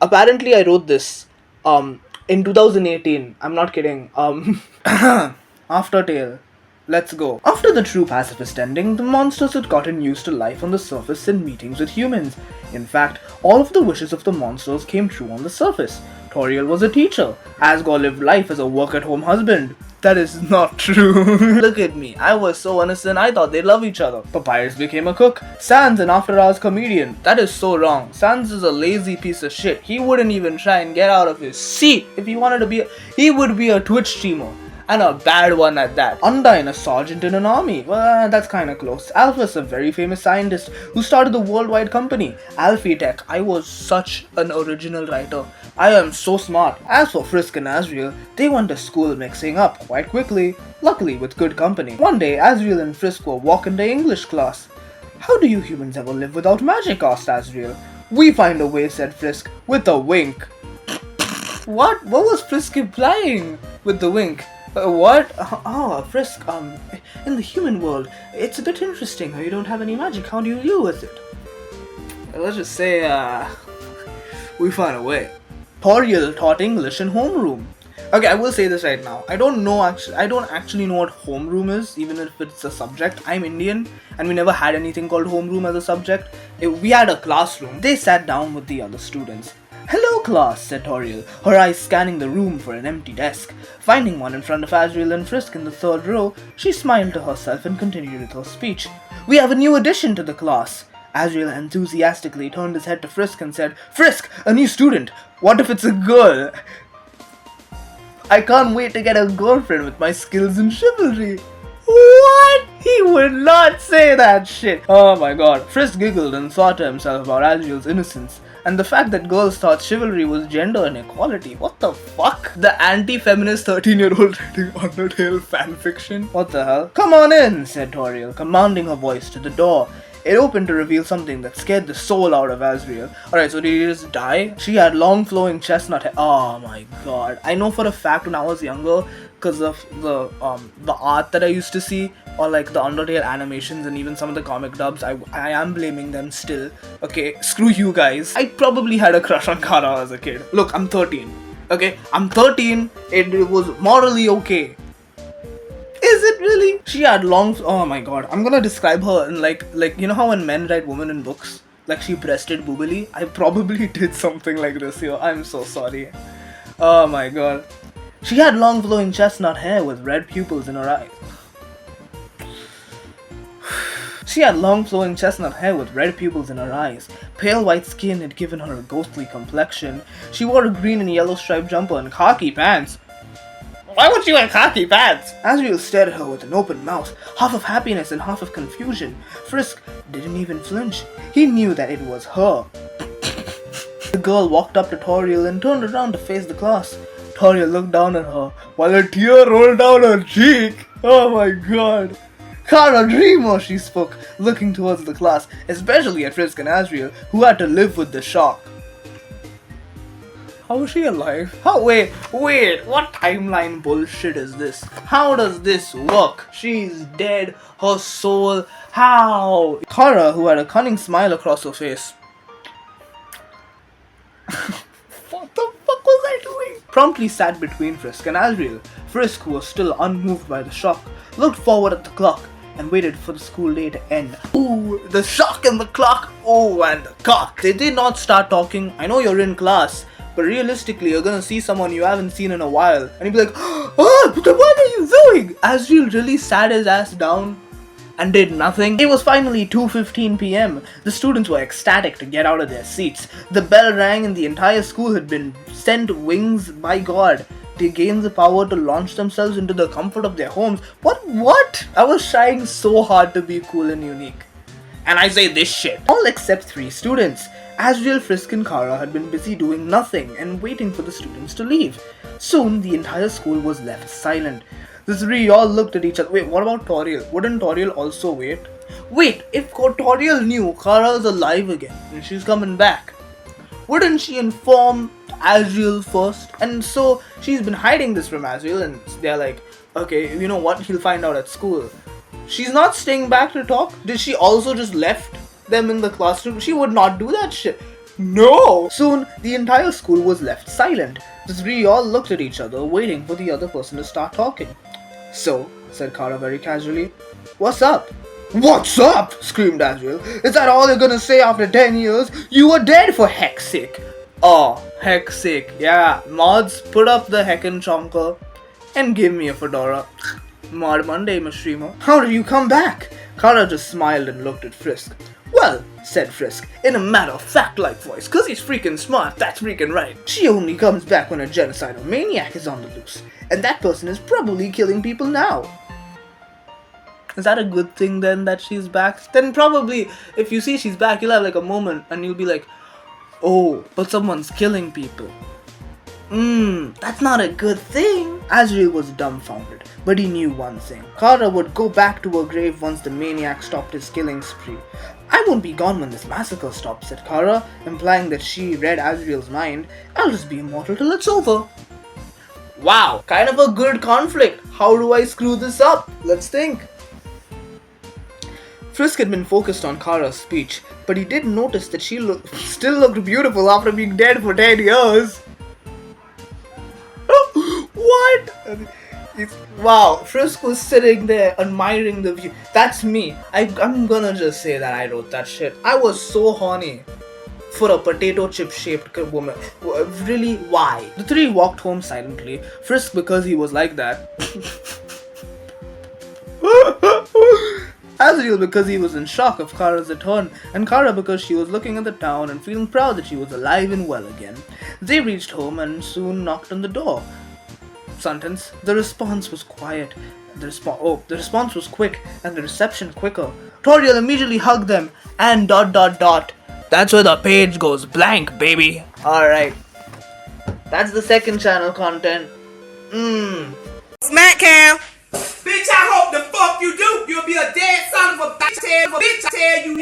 apparently I wrote this in 2018. I'm not kidding. Aftertale. Let's go. After the true pacifist ending, the monsters had gotten used to life on the surface and meetings with humans. In fact, all of the wishes of the monsters came true on the surface. Toriel was a teacher. Asgore lived life as a work-at-home husband. That is not true. Look at me. I was so innocent, I thought they love each other. Papyrus became a cook. Sans an after-hours comedian. That is so wrong. Sans is a lazy piece of shit. He wouldn't even try and get out of his seat if he wanted to be he would be a Twitch streamer. And a bad one at that. Undyne, a sergeant in an army. Well, that's kinda close. Alphys, a very famous scientist who started the worldwide company. Alfie Tech, I was such an original writer. I am so smart. As for Frisk and Asriel, they went to school mixing up quite quickly, luckily with good company. One day, Asriel and Frisk were walking to English class. How do you humans ever live without magic? Asked Asriel. We find a way, said Frisk, with a wink. What? What was Frisk implying with the wink? What? Frisk, in the human world, it's a bit interesting how you don't have any magic. How do you deal with it? Let's just say, we found a way. Toriel taught English in homeroom. Okay, I will say this right now. I don't actually know what homeroom is, even if it's a subject. I'm Indian, and we never had anything called homeroom as a subject. We had a classroom. They sat down with the other students. Hello, class, said Toriel, her eyes scanning the room for an empty desk. Finding one in front of Asriel and Frisk in the third row, she smiled to herself and continued with her speech. We have a new addition to the class. Asriel enthusiastically turned his head to Frisk and said, Frisk, a new student. What if it's a girl? I can't wait to get a girlfriend with my skills in chivalry. What? He would not say that shit. Oh my god. Frisk giggled and thought to himself about Asriel's innocence. And the fact that girls thought chivalry was gender inequality. What the fuck? The anti-feminist 13-year-old reading Undertale Fanfiction? What the hell? Come on in, said Toriel, commanding her voice to the door. It opened to reveal something that scared the soul out of Asriel. Alright, so did he just die? She had long flowing chestnut hair. Oh my god. I know for a fact when I was younger, because of the art that I used to see, or like the Undertale animations and even some of the comic dubs, I am blaming them still. Okay, screw you guys. I probably had a crush on Chara as a kid. Look, I'm 13. Okay, I'm 13. It was morally okay. Is it really? She had long... Oh my god. I'm gonna describe her in like you know how when men write women in books? Like she breasted boobily? I probably did something like this here. I'm so sorry. Oh my god. She had long flowing chestnut hair with red pupils in her eyes. She had long flowing chestnut hair with red pupils in her eyes. Pale white skin had given her a ghostly complexion. She wore a green and yellow striped jumper and khaki pants. Why would you wear khaki pants? Asriel stared at her with an open mouth, half of happiness and half of confusion. Frisk didn't even flinch. He knew that it was her. The girl walked up to Toriel and turned around to face the class. Toriel looked down at her, while a tear rolled down her cheek. Oh my god. Chara Dreamer, she spoke, looking towards the class, especially at Frisk and Asriel, who had to live with the shock. How is she alive? Wait, what timeline bullshit is this? How does this work? She's dead, her soul, how? Chara, who had a cunning smile across her face. What the fuck was I doing? Promptly sat between Frisk and Asriel. Frisk, who was still unmoved by the shock, looked forward at the clock and waited for the school day to end. Ooh, the shock and the clock. Oh, and the cock. They did not start talking. I know you're in class, but realistically, you're gonna see someone you haven't seen in a while. And you'd be like, oh, what are you doing? Asriel really sat his ass down and did nothing. It was finally 2:15 p.m. The students were ecstatic to get out of their seats. The bell rang and the entire school had been sent wings by God to gain the power to launch themselves into the comfort of their homes. What? I was trying so hard to be cool and unique. And I say this shit. All except 3 students. Asriel, Frisk and Chara had been busy doing nothing and waiting for the students to leave. Soon, the entire school was left silent. The 3 all looked at each other. Wait, what about Toriel? Wouldn't Toriel also wait? Wait, if Toriel knew Chara is alive again and she's coming back, wouldn't she inform Asriel first? And so she's been hiding this from Asriel, and they're like, okay, you know what? He'll find out at school. She's not staying back to talk? Did she also just left them in the classroom? She would not do that shit. No! Soon, the entire school was left silent. The three all looked at each other, waiting for the other person to start talking. So, said Chara very casually, what's up? What's up? Screamed Azrael. Is that all you're gonna say after 10 years? You were dead for heck's sake. Oh, heck's sake. Yeah, mods, put up the heckin' chonker and give me a fedora. Mod Monday, Mashreema. How did you come back? Chara just smiled and looked at Frisk. Well, said Frisk, in a matter-of-fact-like voice, 'cause he's freaking smart, that's freaking right. She only comes back when a genocidal maniac is on the loose, and that person is probably killing people now. Is that a good thing then, that she's back? Then probably, if you see she's back, you'll have like a moment, and you'll be like, oh, but someone's killing people. That's not a good thing. Azrael was dumbfounded, but he knew one thing. Chara would go back to her grave once the maniac stopped his killing spree. I won't be gone when this massacre stops, said Chara, implying that she read Azrael's mind. I'll just be immortal till it's over. Wow, kind of a good conflict. How do I screw this up? Let's think. Frisk had been focused on Chara's speech, but he did notice that she still looked beautiful after being dead for 10 years. What? Wow, Frisk was sitting there admiring the view. That's me. I'm gonna just say that I wrote that shit. I was so horny for a potato chip shaped woman. Really? Why? The three walked home silently. Frisk because he was like that. Azrael because he was in shock of Chara's return, and Chara because she was looking at the town and feeling proud that she was alive and well again. They reached home and soon knocked on the door. Sentence. The response was quiet. The response was quick and the reception quicker. Toriel immediately hugged them and ... That's where the page goes blank, baby. Alright. That's the second channel content. Smack cam. Bitch, I hope the fuck you do. You'll be a dead son of a bitch. I tell you